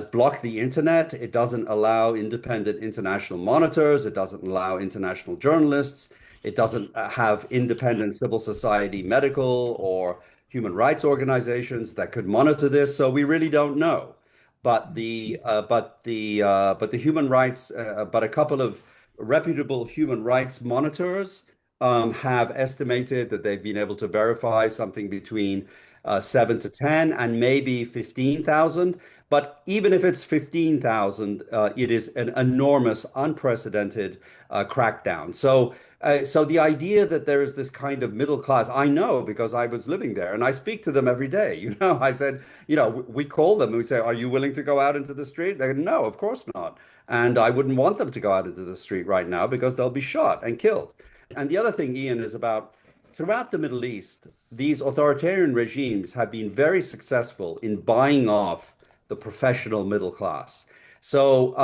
blocked the internet. It doesn't allow independent international monitors. It doesn't allow international journalists. It doesn't have independent civil society, medical or human rights organizations that could monitor this. So we really don't know. But the human rights, but a couple of reputable human rights monitors have estimated that they've been able to verify something between 7 to 10 and maybe 15,000. But even if it's 15,000, it is an enormous, unprecedented crackdown. So the idea that there is this kind of middle class, I know because I was living there and I speak to them every day. I said, we call them and we say, are you willing to go out into the street? They go, no, of course not. And I wouldn't want them to go out into the street right now because they'll be shot and killed. And the other thing, Ian, is about throughout the Middle East, these authoritarian regimes have been very successful in buying off the professional middle class. So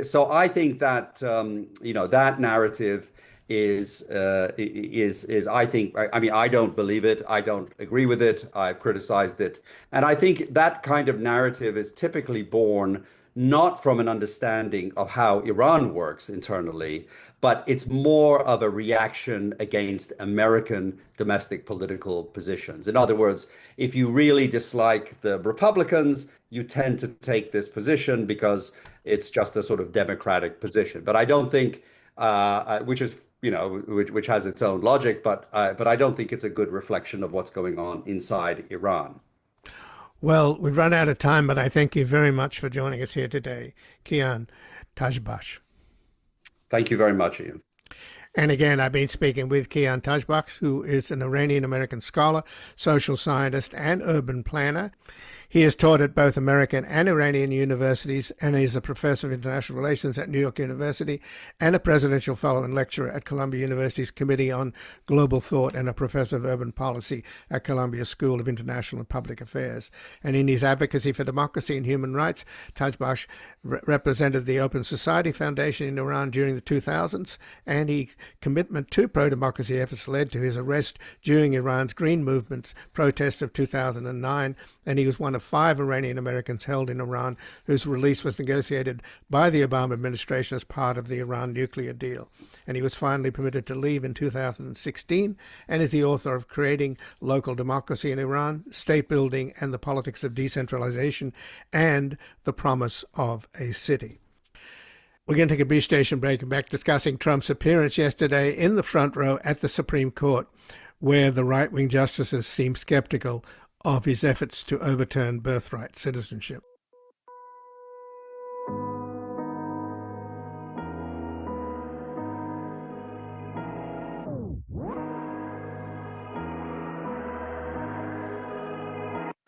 so I think that that narrative is I think, I mean, I don't believe it. I don't agree with it. I've criticized it. And I think that kind of narrative is typically born not from an understanding of how Iran works internally, but it's more of a reaction against American domestic political positions. In other words, if you really dislike the Republicans, you tend to take this position because it's just a sort of democratic position. But I don't think, which is, which has its own logic, but I don't think it's a good reflection of what's going on inside Iran. Well, we've run out of time, but I thank you very much for joining us here today, Kian Tajbakhsh. Thank you very much, Ian. And again, I've been speaking with Kian Tajbakhsh, who is an Iranian-American scholar, social scientist, and urban planner. He has taught at both American and Iranian universities, and is a professor of international relations at New York University and a presidential fellow and lecturer at Columbia University's Committee on Global Thought and a professor of urban policy at Columbia School of International and Public Affairs. And in his advocacy for democracy and human rights, Tajbakhsh represented the Open Society Foundation in Iran during the 2000s, and his commitment to pro-democracy efforts led to his arrest during Iran's Green Movement's protests of 2009, and he was one of 5 Iranian Americans held in Iran whose release was negotiated by the Obama administration as part of the Iran nuclear deal. And he was finally permitted to leave in 2016 and is the author of Creating Local Democracy in Iran, State Building and the Politics of Decentralization, and The Promise of a City. We're going to take a brief station break and back discussing Trump's appearance yesterday in the front row at the Supreme Court, where the right-wing justices seem skeptical of his efforts to overturn birthright citizenship.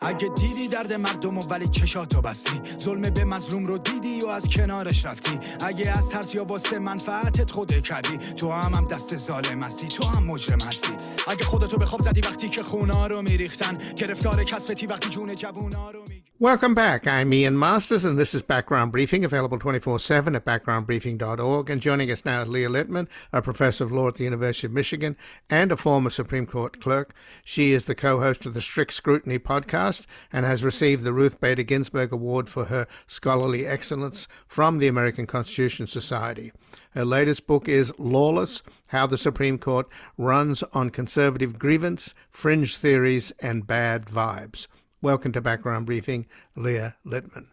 اگه دیدی درد مردم و ولی چشاتو بستی، ظلم به مظلوم رو دیدی و از کنارش رفتی، اگه از ترس یا واسه منفعتت خوده کردی، تو هم دست ظالم هستی، تو هم مجرم هستی. اگه خودتو به خواب زدی وقتی که خونا رو میریختن، گرفتار کسبتی وقتی جون جوونا رو Welcome back. I'm Ian Masters, and this is Background Briefing, available 24/7 at backgroundbriefing.org. And joining us now is Leah Litman, a professor of law at the University of Michigan and a former Supreme Court clerk. She is the co-host of the Strict Scrutiny podcast and has received the Ruth Bader Ginsburg Award for her scholarly excellence from the American Constitution Society. Her latest book is Lawless: How the Supreme Court Runs on Conservative Grievance, Fringe Theories, and Bad Vibes. Welcome to Background Briefing, Leah Litman.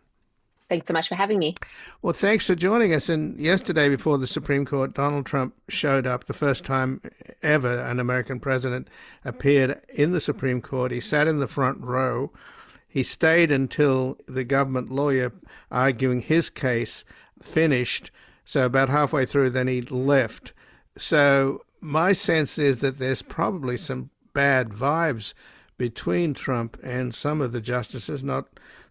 Thanks so much for having me. Well, thanks for joining us. And yesterday, before the Supreme Court, Donald Trump showed up, the first time ever an American president appeared in the Supreme Court. He sat in the front row. He stayed until the government lawyer arguing his case finished. So about halfway through, then he left. So my sense is that there's probably some bad vibes between Trump and some of the justices, not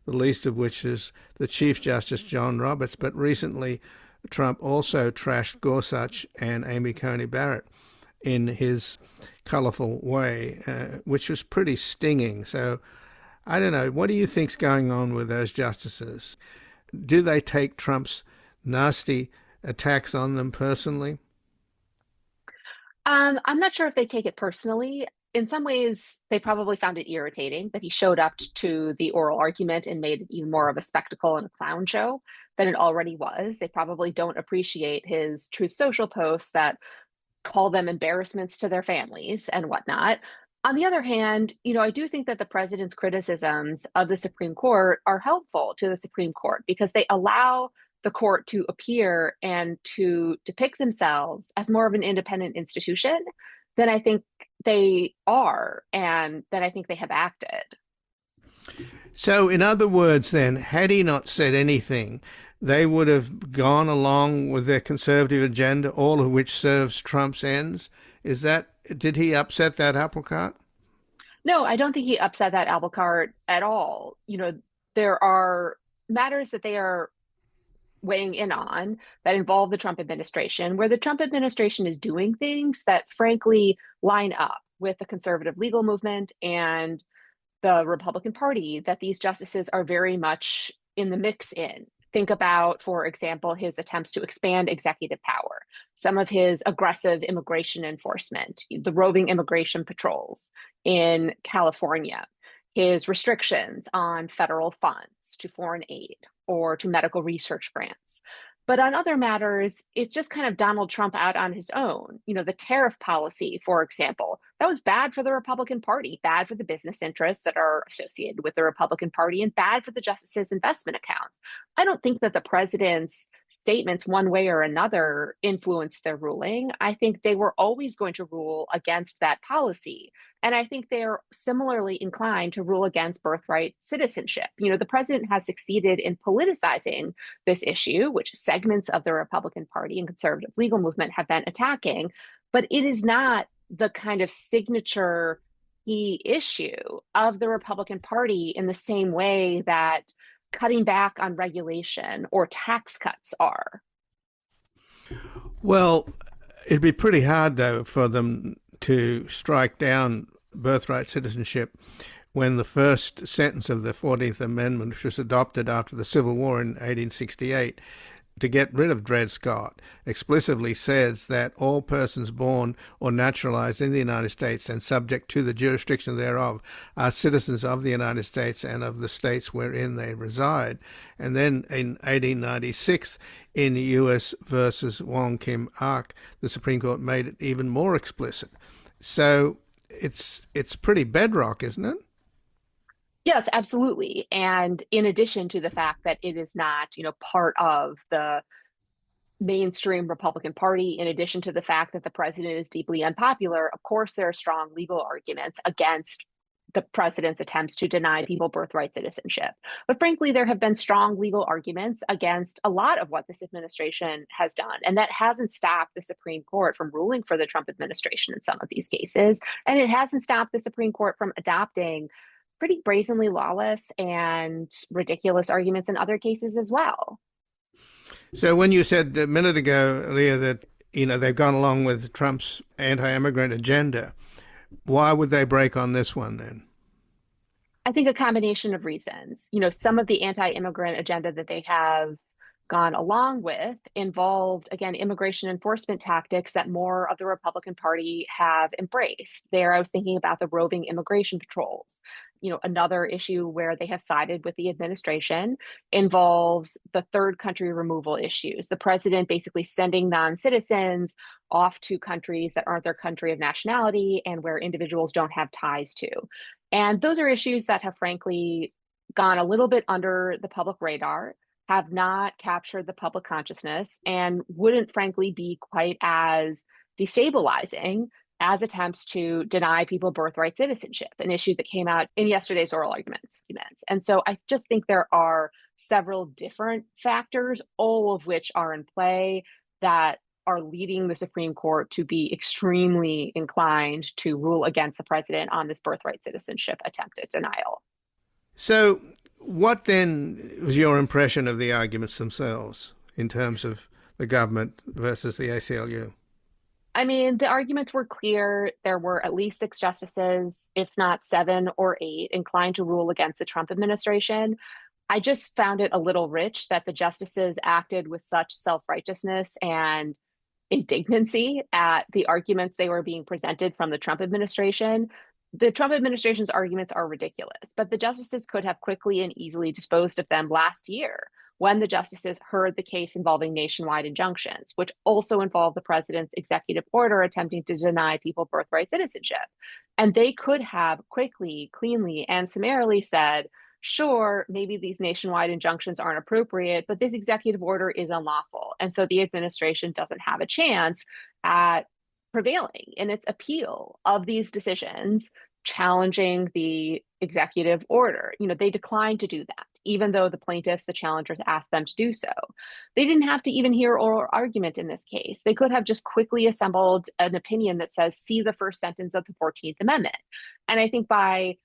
the least of which is the Chief Justice John Roberts. But recently, Trump also trashed Gorsuch and Amy Coney Barrett in his colorful way, which was pretty stinging. So I don't know. What do you think's going on with those justices? Do they take Trump's nasty attacks on them personally? I'm not sure if they take it personally. In some ways, they probably found it irritating that he showed up to the oral argument and made it even more of a spectacle and a clown show than it already was. They probably don't appreciate his Truth Social posts that call them embarrassments to their families and whatnot. On the other hand, I do think that the president's criticisms of the Supreme Court are helpful to the Supreme Court because they allow the court to appear and to depict themselves as more of an independent institution than I think they are, and that I think they have acted. So, in other words, then, had he not said anything, they would have gone along with their conservative agenda, all of which serves Trump's ends? Did he upset that apple cart? No, I don't think he upset that apple cart at all. There are matters that they are weighing in on that involve the Trump administration, where the Trump administration is doing things that frankly line up with the conservative legal movement and the Republican Party that these justices are very much in the mix in. Think about, for example, his attempts to expand executive power, some of his aggressive immigration enforcement, the roving immigration patrols in California, his restrictions on federal funds to foreign aid or to medical research grants. But on other matters, it's just kind of Donald Trump out on his own. The tariff policy, for example, that was bad for the Republican Party, bad for the business interests that are associated with the Republican Party, and bad for the justices' investment accounts. I don't think that the president's statements one way or another influenced their ruling. I think they were always going to rule against that policy. And I think they're similarly inclined to rule against birthright citizenship. The president has succeeded in politicizing this issue, which segments of the Republican Party and conservative legal movement have been attacking, but it is not the kind of signature key issue of the Republican Party in the same way that cutting back on regulation or tax cuts are. Well, it'd be pretty hard, though, for them to strike down birthright citizenship when the first sentence of the 14th Amendment, which was adopted after the Civil War in 1868, to get rid of Dred Scott, explicitly says that all persons born or naturalized in the United States and subject to the jurisdiction thereof are citizens of the United States and of the states wherein they reside. And then in 1896, in U.S. versus Wong Kim Ark, the Supreme Court made it even more explicit. So it's pretty bedrock, isn't it? Yes, absolutely. And in addition to the fact that it is not, part of the mainstream Republican Party, in addition to the fact that the president is deeply unpopular, of course, there are strong legal arguments against the president's attempts to deny people birthright citizenship. But frankly, there have been strong legal arguments against a lot of what this administration has done. And that hasn't stopped the Supreme Court from ruling for the Trump administration in some of these cases. And it hasn't stopped the Supreme Court from adopting pretty brazenly lawless and ridiculous arguments in other cases as well. So when you said a minute ago, Leah, that they've gone along with Trump's anti-immigrant agenda, why would they break on this one then? I think a combination of reasons. Some of the anti-immigrant agenda that they have gone along with involved, again, immigration enforcement tactics that more of the Republican Party have embraced. There, I was thinking about the roving immigration patrols. Another issue where they have sided with the administration involves the third country removal issues. The president basically sending non-citizens off to countries that aren't their country of nationality and where individuals don't have ties to. And those are issues that have frankly gone a little bit under the public radar, have not captured the public consciousness, and wouldn't frankly be quite as destabilizing as attempts to deny people birthright citizenship, an issue that came out in yesterday's oral arguments. And so I just think there are several different factors, all of which are in play, that are leading the Supreme Court to be extremely inclined to rule against the president on this birthright citizenship attempted denial. So what then was your impression of the arguments themselves in terms of the government versus the ACLU? I mean, the arguments were clear. There were at least 6 justices, if not 7 or 8, inclined to rule against the Trump administration. I just found it a little rich that the justices acted with such self-righteousness and indignancy at the arguments they were being presented from the Trump administration. The Trump administration's arguments are ridiculous, but the justices could have quickly and easily disposed of them last year when the justices heard the case involving nationwide injunctions, which also involved the president's executive order attempting to deny people birthright citizenship. And they could have quickly, cleanly, and summarily said, sure, maybe these nationwide injunctions aren't appropriate, but this executive order is unlawful. And so the administration doesn't have a chance at prevailing in its appeal of these decisions challenging the executive order. They declined to do that, even though the plaintiffs, the challengers, asked them to do so. They didn't have to even hear oral argument in this case. They could have just quickly assembled an opinion that says, see the first sentence of the 14th Amendment. And I think by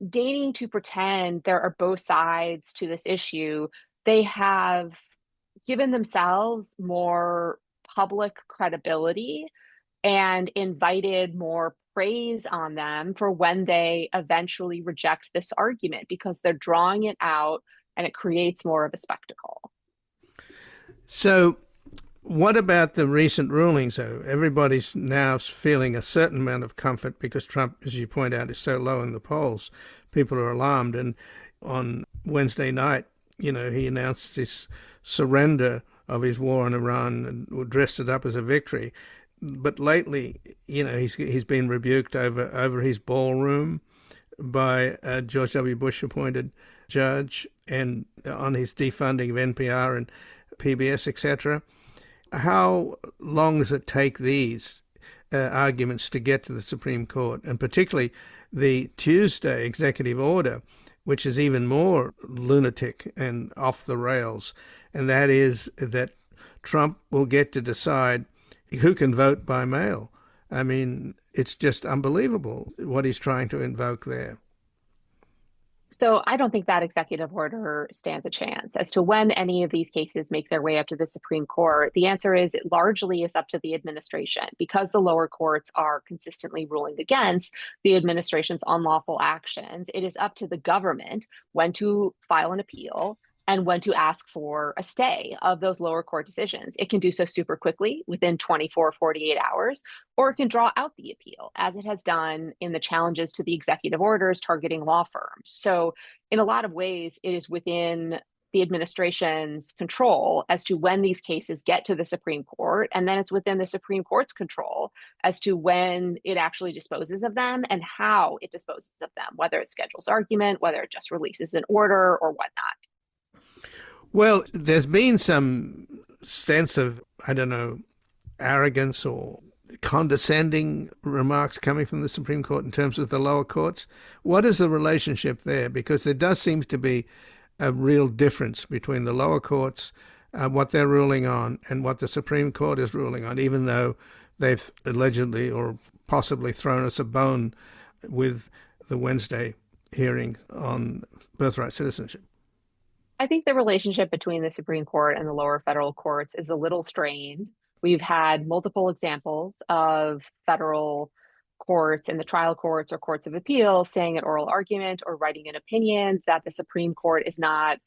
deigning to pretend there are both sides to this issue, they have given themselves more public credibility and invited more praise on them for when they eventually reject this argument, because they're drawing it out and it creates more of a spectacle. So what about the recent rulings, though? Everybody's now feeling a certain amount of comfort because Trump, as you point out, is so low in the polls. People are alarmed. And on Wednesday night, he announced this surrender of his war on Iran and dressed it up as a victory. But lately, he's been rebuked over his ballroom by a George W. Bush appointed judge, and on his defunding of NPR and PBS, etc. How long does it take these arguments to get to the Supreme Court, and particularly the Tuesday executive order, which is even more lunatic and off the rails, and that is that Trump will get to decide who can vote by mail. I mean, it's just unbelievable what he's trying to invoke there. So I don't think that executive order stands a chance as to when any of these cases make their way up to the Supreme Court. The answer is it largely is up to the administration, because the lower courts are consistently ruling against the administration's unlawful actions. It is up to the government when to file an appeal and when to ask for a stay of those lower court decisions. It can do so super quickly, within 24, 48 hours, or it can draw out the appeal, as it has done in the challenges to the executive orders targeting law firms. So in a lot of ways, it is within the administration's control as to when these cases get to the Supreme Court, and then it's within the Supreme Court's control as to when it actually disposes of them and how it disposes of them, whether it schedules argument, whether it just releases an order or whatnot. Well, there's been some sense of, I don't know, arrogance or condescending remarks coming from the Supreme Court in terms of the lower courts? What is the relationship there? Because there does seem to be a real difference between the lower courts, what they're ruling on, and what the Supreme Court is ruling on, even though they've allegedly or possibly thrown us a bone with the Wednesday hearing on birthright citizenship. I think the relationship between the Supreme Court and the lower federal courts is a little strained. We've had multiple examples of federal courts and the trial courts or courts of appeal saying at oral argument or writing in opinions that the Supreme Court is not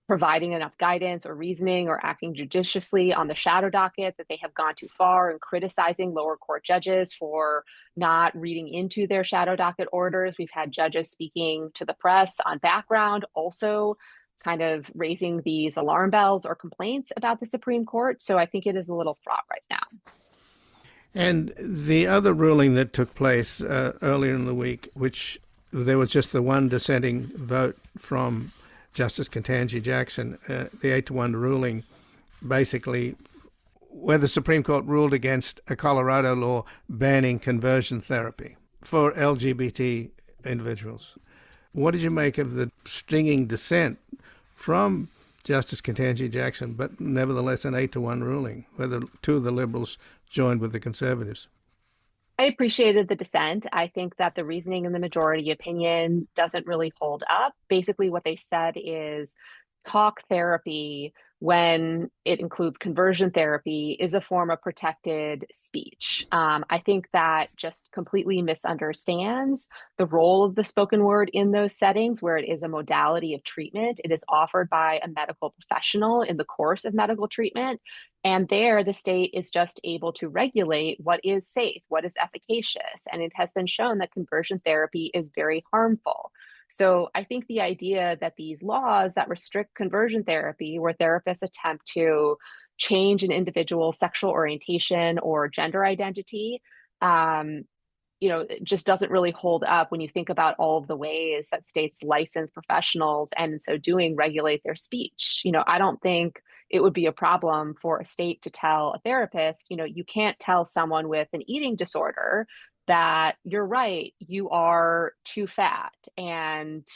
providing enough guidance or reasoning or acting judiciously on the shadow docket, that they have gone too far in criticizing lower court judges for not reading into their shadow docket orders. We've had judges speaking to the press on background, also kind of raising these alarm bells or complaints about the Supreme Court. So I think it is a little fraught right now. And the other ruling that took place earlier in the week, which there was just the one dissenting vote from Justice Ketanji Jackson, the 8-1 ruling, basically where the Supreme Court ruled against a Colorado law banning conversion therapy for LGBT individuals. What did you make of the stinging dissent from Justice Ketanji Jackson, but nevertheless an 8-1 ruling, where the two of the liberals joined with the conservatives? I appreciated the dissent. I think that the reasoning in the majority opinion doesn't really hold up. Basically, what they said is talk therapy, when it includes conversion therapy, is a form of protected speech. I think that just completely misunderstands the role of the spoken word in those settings where it is a modality of treatment. It is offered by a medical professional in the course of medical treatment. And there, the state is just able to regulate what is safe, what is efficacious. And it has been shown that conversion therapy is very harmful. So I think the idea that these laws that restrict conversion therapy, where therapists attempt to change an individual's sexual orientation or gender identity, it just doesn't really hold up when you think about all of the ways that states license professionals and in so doing regulate their speech. I don't think it would be a problem for a state to tell a therapist, you can't tell someone with an eating disorder that you're right, you are too fat, and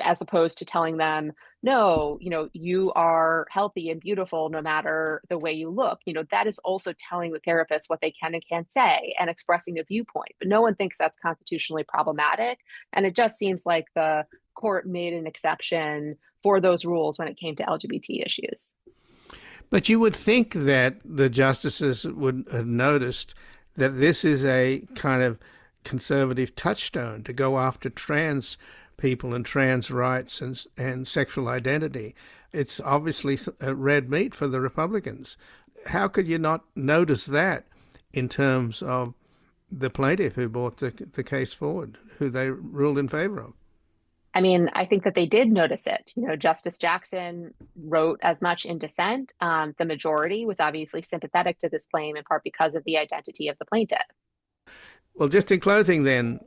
as opposed to telling them, no, you are healthy and beautiful no matter the way you look. That is also telling the therapist what they can and can't say and expressing a viewpoint. But no one thinks that's constitutionally problematic. And it just seems like the court made an exception for those rules when it came to LGBT issues. But you would think that the justices would have noticed that this is a kind of conservative touchstone to go after trans people and trans rights and sexual identity. It's obviously red meat for the Republicans. How could you not notice that in terms of the plaintiff who brought the case forward, who they ruled in favor of? I mean, I think that they did notice it. Justice Jackson wrote as much in dissent. The majority was obviously sympathetic to this claim, in part because of the identity of the plaintiff. Well, just in closing then,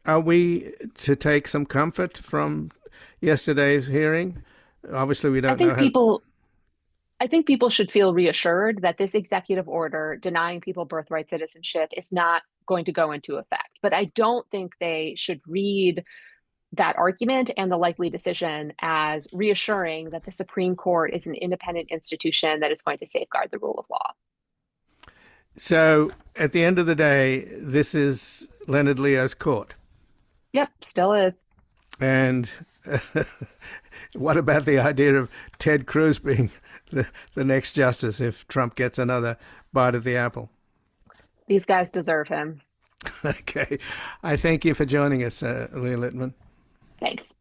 are we to take some comfort from yesterday's hearing? Obviously, we don't know I think people should feel reassured that this executive order denying people birthright citizenship is not going to go into effect. But I don't think they should read that argument and the likely decision as reassuring that the Supreme Court is an independent institution that is going to safeguard the rule of law. So at the end of the day, this is Leonard Leah's court. Yep, still is. And what about the idea of Ted Cruz being the next justice if Trump gets another bite of the apple? These guys deserve him. Okay. I thank you for joining us, Leah Litman. Thanks.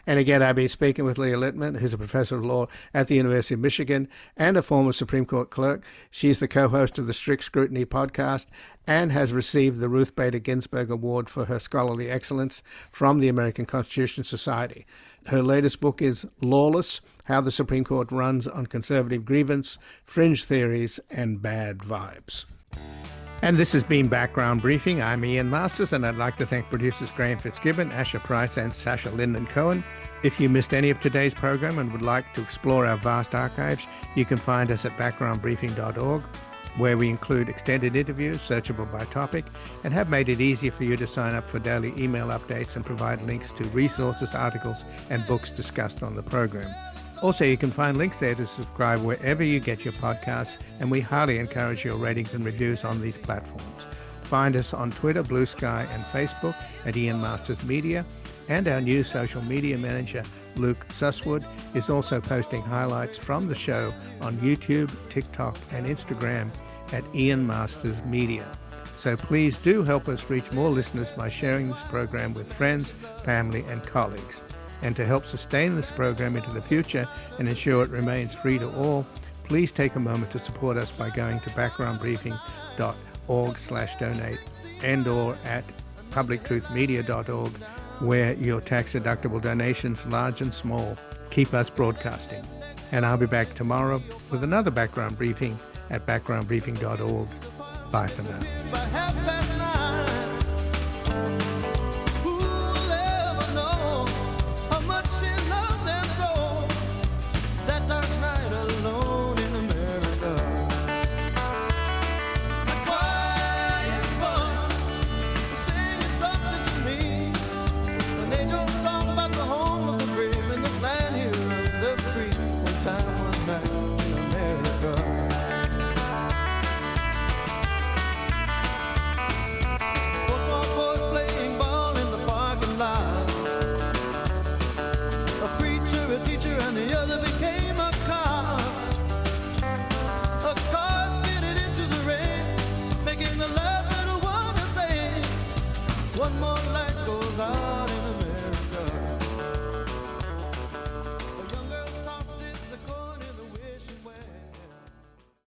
And again, I've been speaking with Leah Litman, who's a professor of law at the University of Michigan and a former Supreme Court clerk. She's the co-host of the Strict Scrutiny podcast and has received the Ruth Bader Ginsburg Award for her scholarly excellence from the American Constitution Society. Her latest book is Lawless: How the Supreme Court Runs on Conservative Grievance, Fringe Theories, and Bad Vibes. And this has been Background Briefing. I'm Ian Masters, and I'd like to thank producers Graham Fitzgibbon, Asher Price, and Sasha Linden-Cohen. If you missed any of today's program and would like to explore our vast archives, you can find us at backgroundbriefing.org, where we include extended interviews searchable by topic and have made it easier for you to sign up for daily email updates and provide links to resources, articles, and books discussed on the program. Also, you can find links there to subscribe wherever you get your podcasts, and we highly encourage your ratings and reviews on these platforms. Find us on Twitter, Blue Sky, and Facebook at Ian Masters Media, and our new social media manager, Luke Susswood, is also posting highlights from the show on YouTube, TikTok, and Instagram at Ian Masters Media. So please do help us reach more listeners by sharing this program with friends, family, and colleagues. And to help sustain this program into the future and ensure it remains free to all, please take a moment to support us by going to backgroundbriefing.org/donate and/or at publictruthmedia.org, where your tax-deductible donations, large and small, keep us broadcasting. And I'll be back tomorrow with another background briefing at backgroundbriefing.org. Bye for now. One more light goes out.